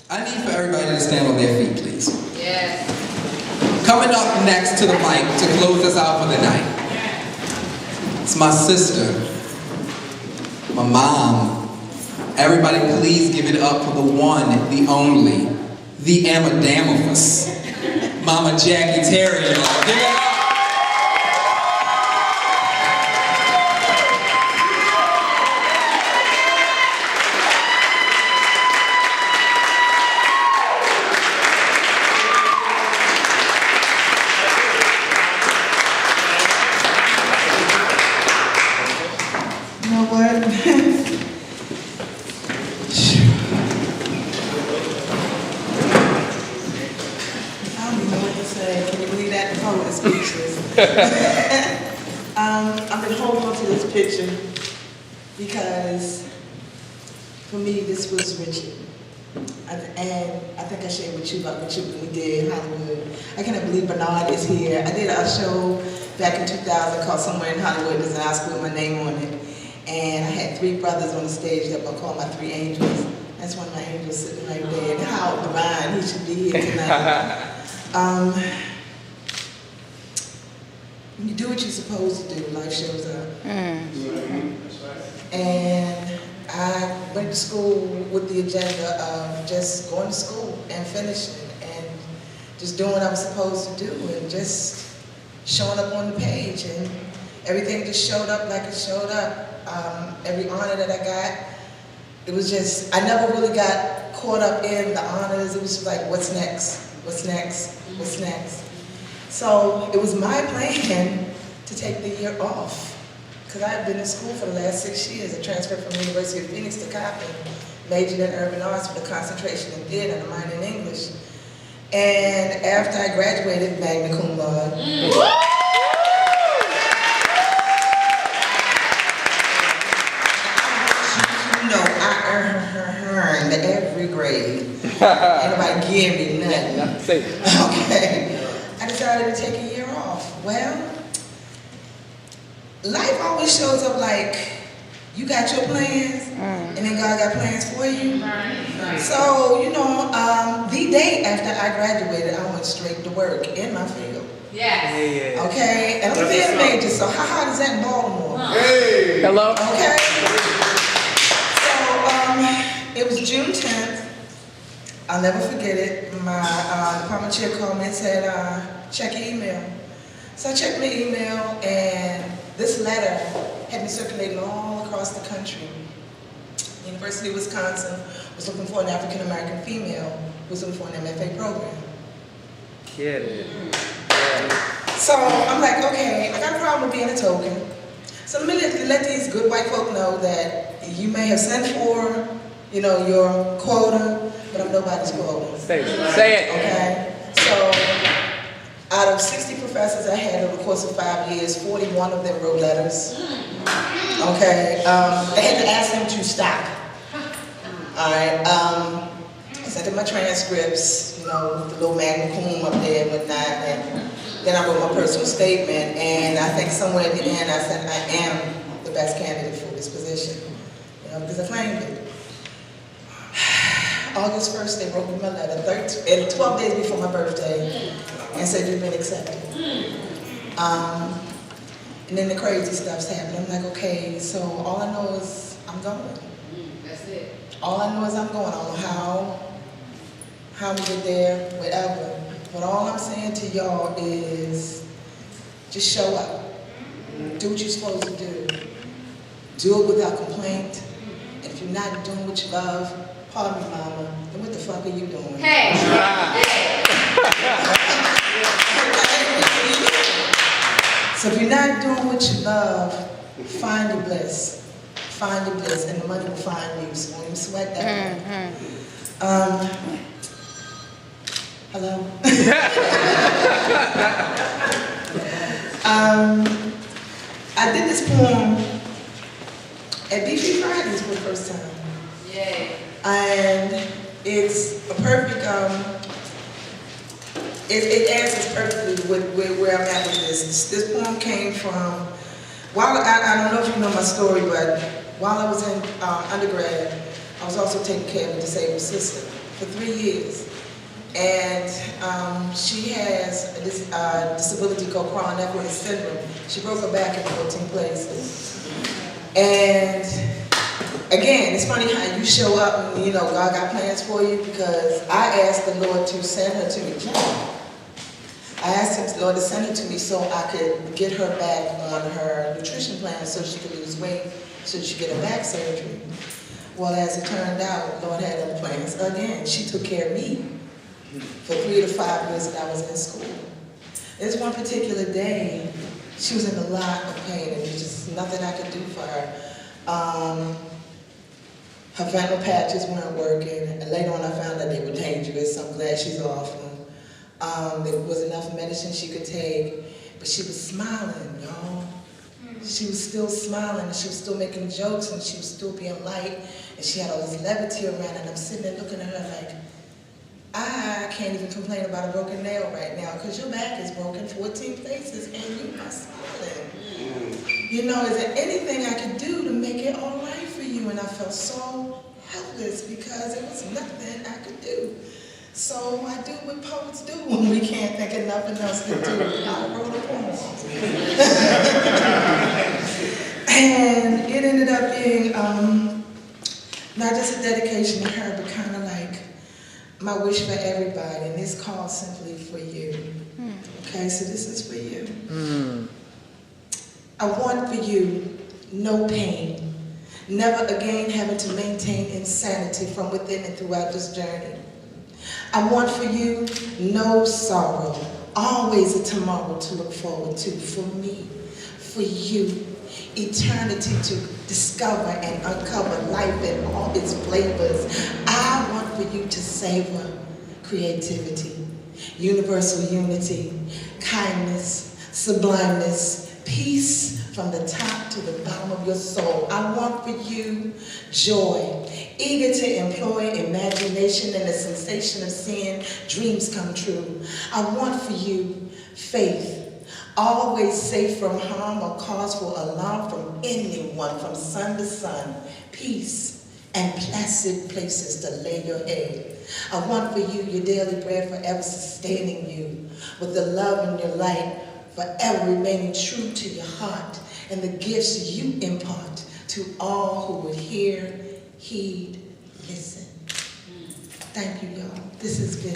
I need for everybody to stand on their feet, please. Yes. Coming up next to the mic to close us out for the night. It's my sister, my mom. Everybody please give it up for the one, the only, the Amadamorphous, Mama Jaki Terry. Give it up. You know what? I don't even know what to say. Can you believe that? The poet is speechless. I've been holding on to this picture because for me this was Richard. And I think I shared with you about what we did in Hollywood. I cannot believe Bernard is here. I did a show back in 2000 called Somewhere in Hollywood. There's an Oscar with my name on it. And I had three brothers on the stage that I call my three angels. That's one of my angels sitting right there. And how divine he should be here tonight. When you do what you're supposed to do, life shows up. And I went to school with the agenda of just going to school and finishing and just doing what I was supposed to do and just showing up on the page, and everything just showed up like it showed up. Every honor that I got, it was just, I never really got caught up in the honors. It was just like, what's next? What's next? What's next? So it was my plan to take the year off, because I had been in school for the last 6 years. I transferred from the University of Phoenix to Compton, majored in urban arts with a concentration in theater and a minor in English. And after I graduated, magna cum laude. I earned every grade. Ain't nobody give me nothing. Okay. I decided to take a year off. Well, life always shows up like you got your plans, and then God got plans for you. So, you know, the day after I graduated, I went straight to work in my field. Yes. Okay? And I'm a theater major, so how hard is that in Baltimore? Hey! Hello? Okay? It was June 10th. I'll never forget it. My department chair called me and said, check your email. So I checked my email, and this letter had been circulating all across the country. The University of Wisconsin was looking for an African-American female who was looking for an MFA program. Get it. So I'm like, okay, I got a problem with being a token. So let me let these good white folk know that you may have sent for, you know, your quota, but I'm nobody's quota. Say it. Okay? So out of 60 professors I had over the course of 5 years, 41 of them wrote letters. Okay? I had to ask them to stop. All right? I sent them my transcripts, you know, the little magna cum up there and whatnot, and then I wrote my personal statement, and I think somewhere at the end I said I am the best candidate for this position, you know, because I claimed it. August 1st, they wrote me my letter, 12 days before my birthday, and said you've been accepted. And then the crazy stuff's happened. I'm like, okay, so all I know is I'm going. That's it. All I know is I'm going. I don't know how to get there, whatever. But all I'm saying to y'all is just show up. Do what you're supposed to do. Do it without complaint. And if you're not doing what you love, pardon me, mama, then what the fuck are you doing? Hey! So if you're not doing what you love, find your bliss. Find your bliss, and the money will find you. So don't even sweat that. Hello? I did this poem at BB Fridays for the first time. Yay. And it's a perfect, it answers perfectly with where I'm at with this. This poem came from, while I don't know if you know my story, but while I was in undergrad, I was also taking care of a disabled sister. for 3 years. And she has this disability called chronic equity syndrome. She broke her back in 14 places. And again, it's funny how you show up and, you know, God got plans for you, because I asked the Lord to send her to me. I asked him, Lord, to send her to me so I could get her back on her nutrition plan so she could lose weight, so she could get her back surgery. Well, as it turned out, Lord had other plans. Again, she took care of me for 3 to 5 years that I was in school. This one particular day, she was in a lot of pain, and there was just nothing I could do for her. Her fentanyl patches weren't working, and later on I found that they were dangerous. I'm glad she's off them. There was enough medicine she could take, but she was smiling, y'all. She was still smiling, and she was still making jokes, and she was still being light, and she had all this levity around, and I'm sitting there looking at her like, I can't even complain about a broken nail right now, because your back is broken 14 places, and you're not smiling. You know, is there anything I could do to make it all right for you? And I felt so helpless because there was nothing I could do. So I do what poets do when we can't think of nothing else to do. I wrote a poem. And it ended up being not just a dedication to her, but kind of like my wish for everybody. And it's called Simply For You. Okay, so this is for you. I want for you no pain, never again having to maintain insanity from within and throughout this journey. I want for you no sorrow, always a tomorrow to look forward to. For me, for you, eternity to discover and uncover life in all its flavors. I want for you to savor creativity, universal unity, kindness, sublimeness, peace from the top to the bottom of your soul. I want for you joy, eager to employ imagination and the sensation of seeing dreams come true. I want for you faith, always safe from harm or cause for alarm from anyone, from sun to sun, peace and placid places to lay your head. I want for you your daily bread forever sustaining you, with the love and your light forever remaining true to your heart, and the gifts you impart to all who would hear, heed, listen. Thank you, y'all. This has been